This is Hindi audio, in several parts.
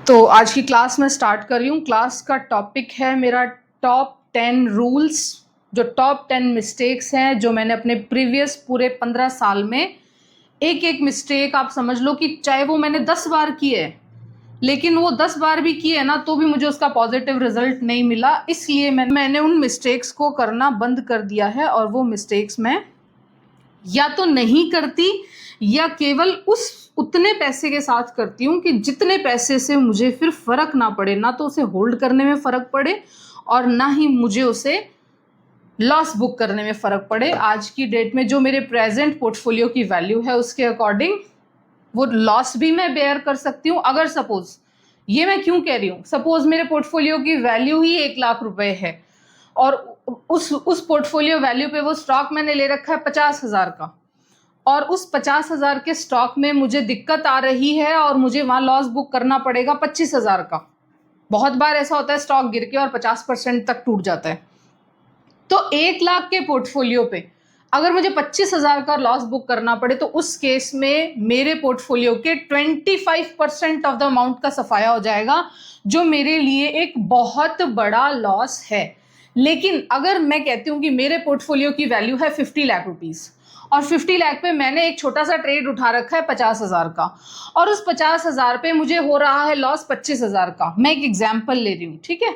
तो आज की क्लास मैं स्टार्ट कर रही हूँ। क्लास का टॉपिक है मेरा टॉप 10 रूल्स, जो टॉप 10 मिस्टेक्स हैं जो मैंने अपने प्रीवियस पूरे 15 साल में एक एक मिस्टेक आप समझ लो कि चाहे वो मैंने 10 बार की है, लेकिन वो 10 बार भी की है ना तो भी मुझे उसका पॉजिटिव रिजल्ट नहीं मिला, इसलिए मैंने उन मिस्टेक्स को करना बंद कर दिया है। और वो मिस्टेक्स मैं या तो नहीं करती या केवल उतने पैसे के साथ करती हूँ कि जितने पैसे से मुझे फिर फर्क ना पड़े, ना तो उसे होल्ड करने में फर्क पड़े और ना ही मुझे उसे लॉस बुक करने में फर्क पड़े। आज की डेट में जो मेरे प्रेजेंट पोर्टफोलियो की वैल्यू है उसके अकॉर्डिंग वो लॉस भी मैं बेयर कर सकती हूँ। अगर सपोज, ये मैं क्यों कह रही हूँ, सपोज मेरे पोर्टफोलियो की वैल्यू ही 1 लाख रुपए है और उस पोर्टफोलियो वैल्यू पे वो स्टॉक मैंने ले रखा है 50,000 का, और उस 50,000 के स्टॉक में मुझे दिक्कत आ रही है और मुझे वहां लॉस बुक करना पड़ेगा 25,000 का। बहुत बार ऐसा होता है स्टॉक गिर के और 50% तक टूट जाता है। तो 1 लाख के पोर्टफोलियो पे अगर मुझे 25,000 का लॉस बुक करना पड़े तो उस केस में मेरे पोर्टफोलियो के 25% ऑफ द अमाउंट का सफाया हो जाएगा, जो मेरे लिए एक बहुत बड़ा लॉस है। लेकिन अगर मैं कहती हूँ कि मेरे पोर्टफोलियो की वैल्यू है 50 लाख रुपीज और 50 लाख पे मैंने एक छोटा सा ट्रेड उठा रखा है 50,000 का, और उस 50,000 पे मुझे हो रहा है लॉस 25,000 का, मैं एक एग्जाम्पल ले रही हूँ, ठीक है।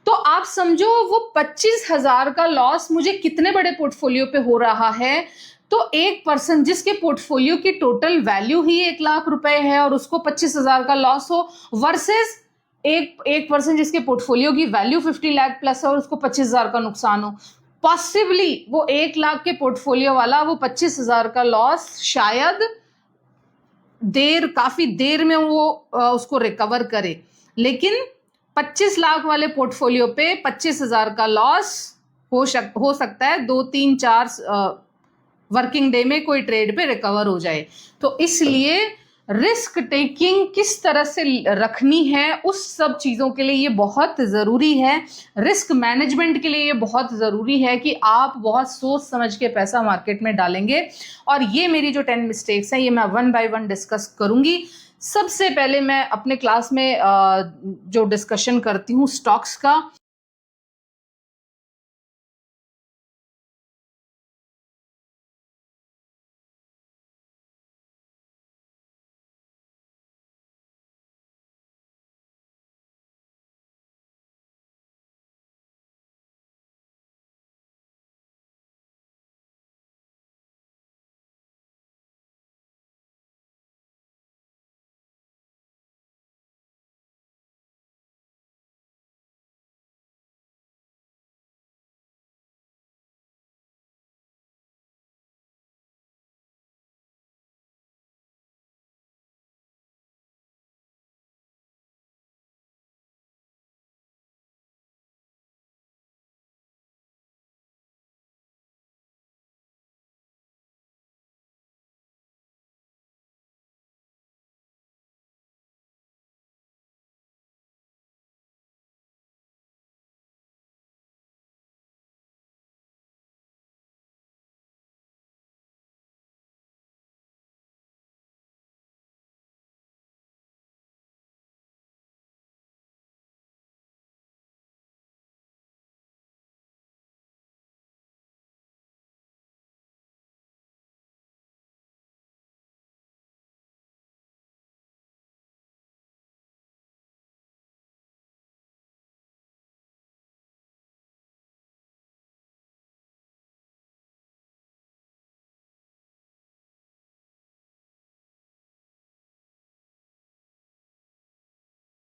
तो आप समझो वो 25,000 का लॉस मुझे कितने बड़े पोर्टफोलियो पे हो रहा है। तो एक पर्सन जिसके पोर्टफोलियो की टोटल वैल्यू ही 1 लाख रुपए है और उसको 25,000 का लॉस हो, वर्सेस एक पर्सन जिसके पोर्टफोलियो की वैल्यू 50 लाख प्लस है और उसको 25,000 का नुकसान हो। पॉसिबली वो 1 लाख के पोर्टफोलियो वाला वो 25,000 का लॉस शायद काफी देर में वो उसको रिकवर करे, लेकिन 25 लाख वाले पोर्टफोलियो पे 25,000 का लॉस हो सकता है 2-3-4 वर्किंग डे में कोई ट्रेड पे रिकवर हो जाए। तो इसलिए रिस्क टेकिंग किस तरह से रखनी है उस सब चीज़ों के लिए ये बहुत ज़रूरी है। रिस्क मैनेजमेंट के लिए ये बहुत ज़रूरी है कि आप बहुत सोच समझ के पैसा मार्केट में डालेंगे। और ये मेरी जो 10 मिस्टेक्स हैं ये मैं 1 बाय 1 डिस्कस करूंगी। सबसे पहले मैं अपने क्लास में जो डिस्कशन करती हूँ स्टॉक्स का,